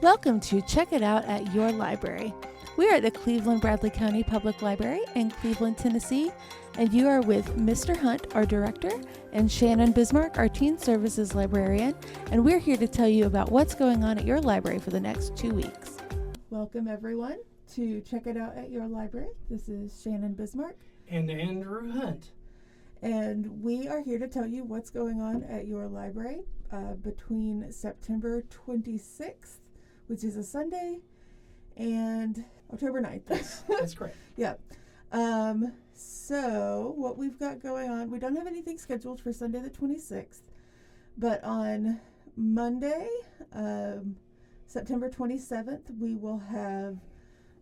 Welcome to Check It Out at Your Library. We are at the Cleveland Bradley County Public Library in Cleveland, Tennessee, and you are with Mr. Hunt, our director, and Shannon Bismarck, our teen services librarian, and we're here to tell you about what's going on at your library for the next 2 weeks. Welcome, everyone, to Check It Out at Your Library. This is Shannon Bismarck. And Andrew Hunt. And we are here to tell you what's going on at your library between September 26th, which is a Sunday, and October 9th. That's correct. Yeah. So what we've got going on, we don't have anything scheduled for Sunday the 26th, but on Monday, September 27th, we will have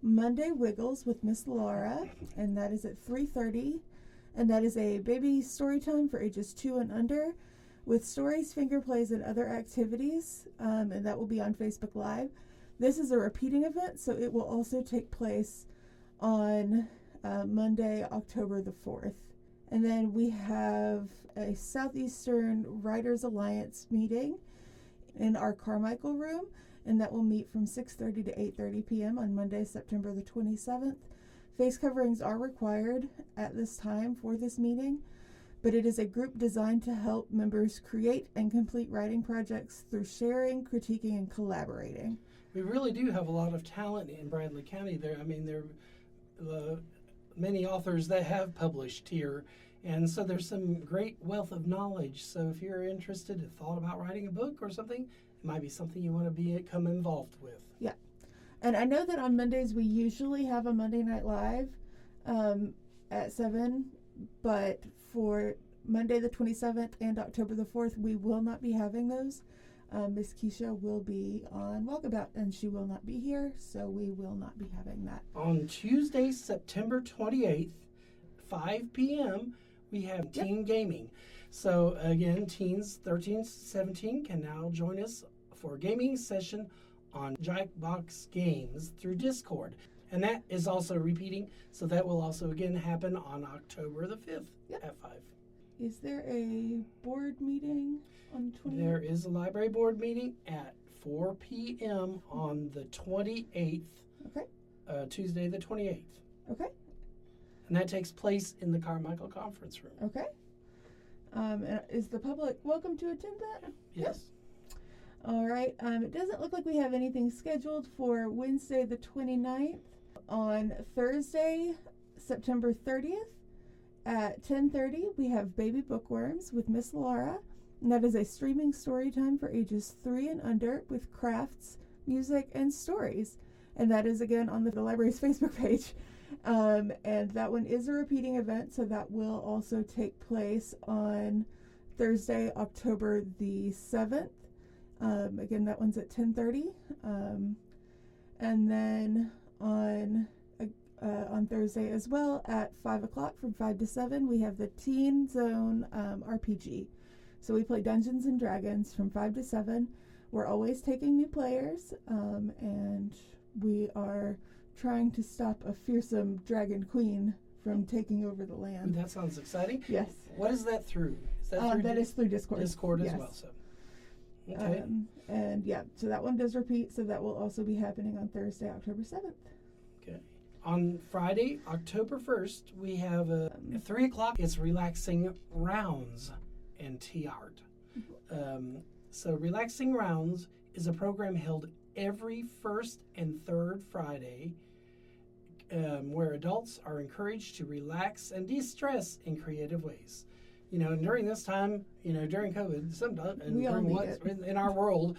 Monday Wiggles with Miss Laura, and that is at 3:30, and that is a baby story time for ages 2 and under, with stories, finger plays, and other activities, and that will be on Facebook Live. This is a repeating event, so it will also take place on Monday, October the 4th. And then we have a Southeastern Writers Alliance meeting in our Carmichael room, and that will meet from 6:30 to 8:30 p.m. on Monday, September the 27th. Face coverings are required at this time for this meeting, but it is a group designed to help members create and complete writing projects through sharing, critiquing, and collaborating. We really do have a lot of talent in Bradley County. There are many authors that have published here, and so there's some great wealth of knowledge. So if you're interested and thought about writing a book or something, it might be something you want to become involved with. Yeah. And I know that on Mondays we usually have a Monday Night Live at 7, but for Monday the 27th and October the 4th, we will not be having those. Miss Keisha will be on Walkabout, and she will not be here, so we will not be having that. On Tuesday, September 28th, 5 p.m., we have Teen Gaming. So again, teens 13 to 17 can now join us for a gaming session on Jackbox Games through Discord. And that is also repeating, so that will also again happen on October the 5th at 5. Is there a board meeting on the 28th? There is a library board meeting at 4 p.m. on the 28th, Tuesday the 28th. Okay. And that takes place in the Carmichael Conference Room. Okay. And is the public welcome to attend that? Yes. All right. It doesn't look like we have anything scheduled for Wednesday the 29th. On Thursday, September 30th at 10:30, we have Baby Bookworms with Miss Laura. And that is a streaming story time for ages 3 and under with crafts, music, and stories. And that is, again, on the library's Facebook page. And that one is a repeating event, so that will also take place on Thursday, October the 7th. Again, that one's at 10:30. And then on Thursday as well at 5 o'clock from 5 to 7, we have the Teen Zone RPG. So we play Dungeons and Dragons from 5 to 7. We're always taking new players, and we are trying to stop a fearsome dragon queen from taking over the land. Ooh, that sounds exciting. Yes. What is that through? Is that through that is through Discord. Discord as yes. well. So. Okay. And yeah, so that one does repeat, so that will also be happening on Thursday, October 7th. Okay. On Friday, October 1st, we have at 3 o'clock, it's Relaxing Rounds and Tea Art. So Relaxing Rounds is a program held every first and third Friday where adults are encouraged to relax and de-stress in creative ways. You know, and during this time, during COVID, sometimes, and during what's in our world,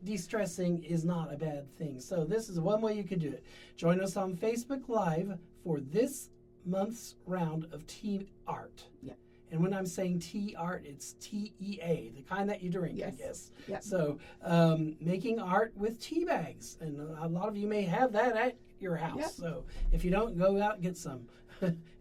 de-stressing is not a bad thing. So this is one way you could do it. Join us on Facebook Live for this month's round of tea art. Yeah. And when I'm saying tea art, it's TEA, the kind that you drink, yes. I guess. Yeah. So making art with tea bags. And a lot of you may have that at your house. Yep. So if you don't, go out and get some.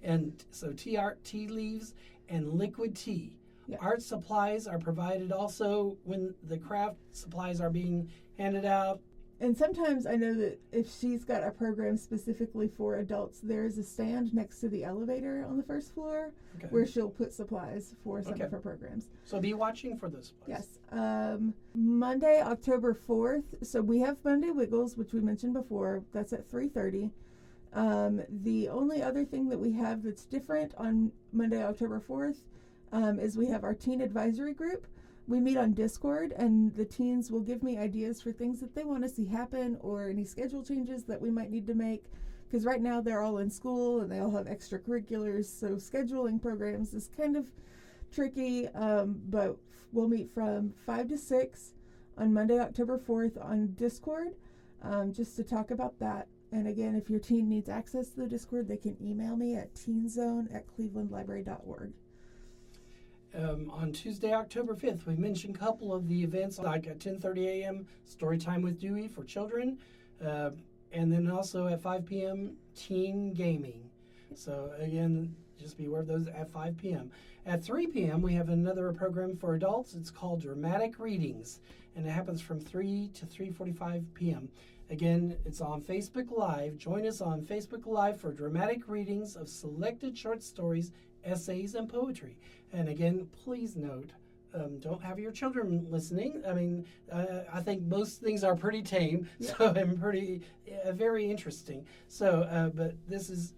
And so tea art, tea leaves, and liquid tea. Yeah. Art supplies are provided also when the craft supplies are being handed out. and sometimes I know that if she's got a program specifically for adults, there is a stand next to the elevator on the first floor where she'll put supplies for some of her programs. So be watching for those supplies. Yes. Monday, October 4th. So we have Monday Wiggles, which we mentioned before. That's at 3:30. The only other thing that we have that's different on Monday, October 4th, is we have our teen advisory group. We meet on Discord, and the teens will give me ideas for things that they want to see happen or any schedule changes that we might need to make. Because right now they're all in school and they all have extracurriculars, so scheduling programs is kind of tricky. But we'll meet from 5 to 6 on Monday, October 4th on Discord, just to talk about that. And again, if your teen needs access to the Discord, they can email me at teenzone@clevelandlibrary.org. On Tuesday, October 5th, we mentioned a couple of the events, like at 10:30 a.m., Story Time with Dewey for children, and then also at 5 p.m., Teen Gaming. So again, just be aware of those at 5 p.m. At 3 p.m., we have another program for adults. It's called Dramatic Readings, and it happens from 3 to 3:45 p.m. Again, it's on Facebook Live. Join us on Facebook Live for dramatic readings of selected short stories, essays, and poetry. And again, please note, don't have your children listening. I mean, I think most things are pretty tame, and pretty very interesting. So, but this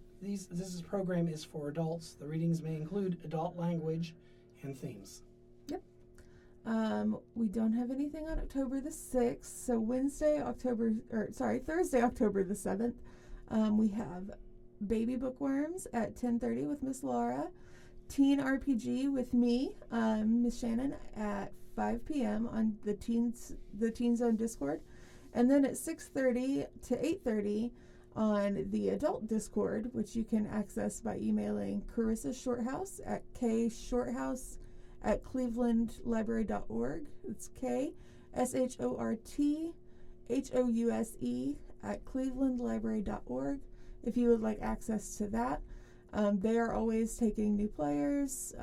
program is for adults. The readings may include adult language and themes. Yep. We don't have anything on October the 6th. So Thursday, October the 7th, we have Baby Bookworms at 10:30 with Miss Laura. Teen RPG with me, Miss Shannon, at 5 p.m. on the Teen Zone Discord. And then at 6:30 to 8:30 on the adult Discord, which you can access by emailing Carissa Shorthouse at kshorthouse@clevelandlibrary.org. It's KSHORTHOUSE at clevelandlibrary.org if you would like access to that. They are always taking new players.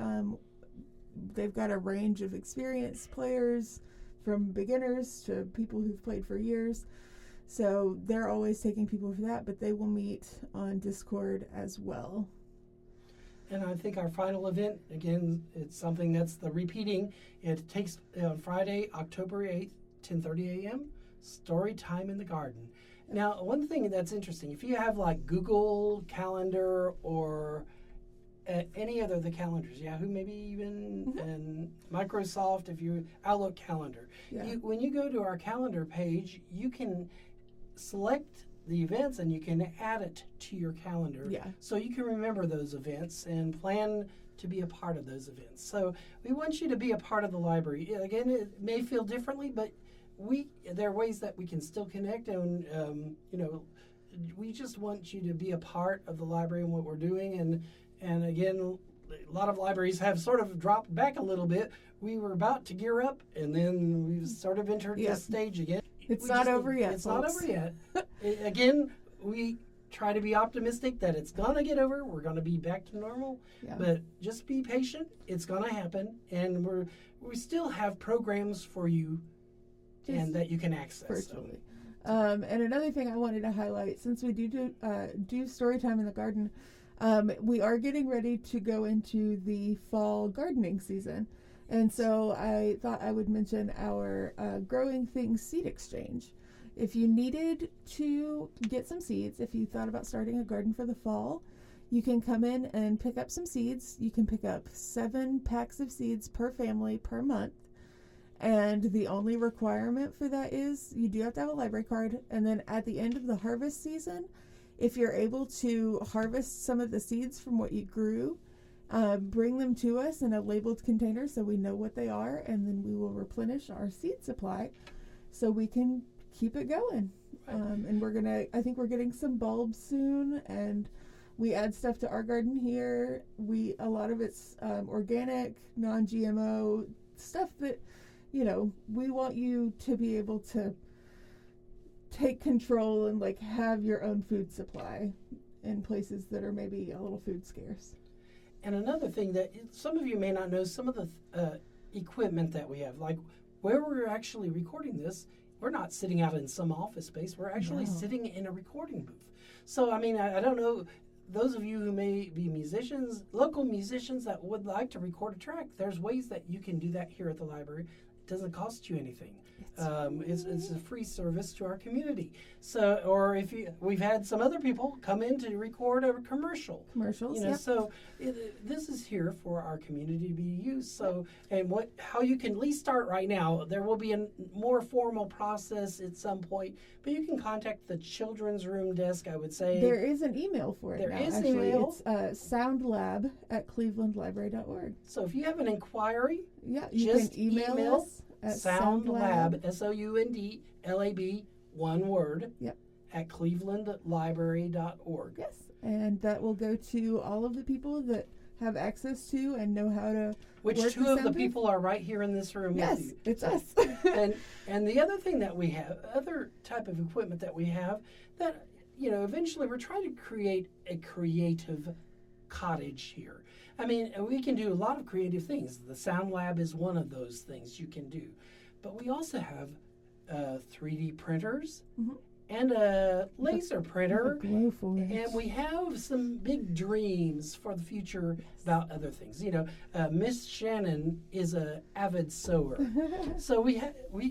They've got a range of experienced players, from beginners to people who've played for years. So they're always taking people for that, but they will meet on Discord as well. And I think our final event, again, it's something that's the repeating. It takes on Friday, October 8th, 10:30 a.m., Story Time in the Garden. Now, one thing that's interesting, if you have like Google Calendar or any other of the calendars, Yahoo maybe even, and Microsoft, if you Outlook Calendar, when you go to our calendar page, you can select the events and you can add it to your calendar. So you can remember those events and plan to be a part of those events. So we want you to be a part of the library. Again, it may feel differently, but there are ways that we can still connect, and we just want you to be a part of the library and what we're doing. And again, a lot of libraries have sort of dropped back a little bit. We were about to gear up, and then we've sort of entered this stage again. It's not over yet. It's not over yet. Again, we try to be optimistic that it's gonna get over. We're gonna be back to normal, but just be patient. It's gonna happen, and we still have programs for you. And that you can access virtually. And another thing I wanted to highlight, since we do Story Time in the Garden, we are getting ready to go into the fall gardening season. And so I thought I would mention our Growing Things Seed Exchange. If you needed to get some seeds, if you thought about starting a garden for the fall, you can come in and pick up some seeds. You can pick up 7 packs of seeds per family per month. And the only requirement for that is you do have to have a library card. And then at the end of the harvest season, if you're able to harvest some of the seeds from what you grew, bring them to us in a labeled container so we know what they are, and then we will replenish our seed supply so we can keep it going. And I think we're getting some bulbs soon, and we add stuff to our garden here. A lot of it's organic, non-GMO stuff that, we want you to be able to take control and have your own food supply in places that are maybe a little food scarce. And another thing that some of you may not know, some of the equipment that we have, like where we're actually recording this, we're not sitting out in some office space. We're actually No. sitting in a recording booth. So, I mean, I don't know, those of you who may be musicians, local musicians that would like to record a track, there's ways that you can do that here at the library. It doesn't cost you anything. It's a free service to our community. So, or if we've had some other people come in to record a commercials. Yep. So this is here for our community to be used. So, and how you can at least start right now. There will be a more formal process at some point, but you can contact the children's room desk. I would say There is an email for it. There now, is an actually. email. It's soundlab@clevelandlibrary.org. So if you have an inquiry, Yeah, you just can email us at SoundLab, SOUNDLAB, one word, Yep. at clevelandlibrary.org. Yes, and that will go to all of the people that have access to and know how to Which work two the of the sound booth. people are right here in this room Yes, with you. it's us. And the other thing that we have, other type of equipment that we have, that, eventually we're trying to create a creative cottage here. I mean, we can do a lot of creative things. The Sound Lab is one of those things you can do. But we also have 3D printers Mhm. and a laser printer. Glow for it. And we have some big dreams for the future about other things. Miss Shannon is an avid sewer. So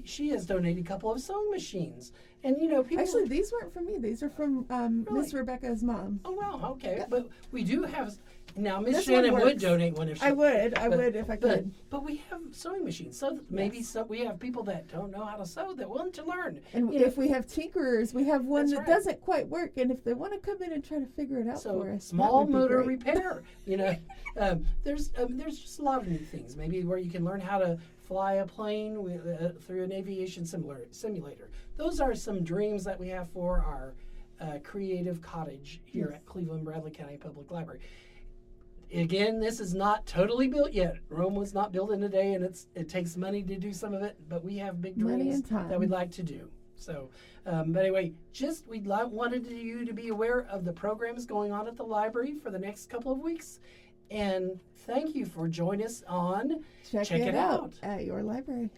she has donated a couple of sewing machines. And, people... Actually, these weren't from me. These are from Miss Really? Rebecca's mom. Oh, wow, okay. Yeah. But we do have... Now, Miss This one Shannon would works. donate one if she... I would if I could. But we have sewing machines. So maybe we have people that don't know how to sew that want to learn. And if we have tinkerers, we have one That's that right. doesn't quite work. And if they want to come in and try to figure it out So for us, small that would be motor great. repair. There's just a lot of neat things. Maybe where you can learn how to fly a plane through an aviation simulator. Those are some dreams that we have for our creative cottage here at Cleveland Bradley County Public Library. Again, this is not totally built yet. Rome was not built in a day, and it takes money to do some of it. But we have big Money dreams and time. that we'd like to do. So, but anyway, wanted you to be aware of the programs going on at the library for the next couple of weeks, and thank you for joining us on Check it out at your library.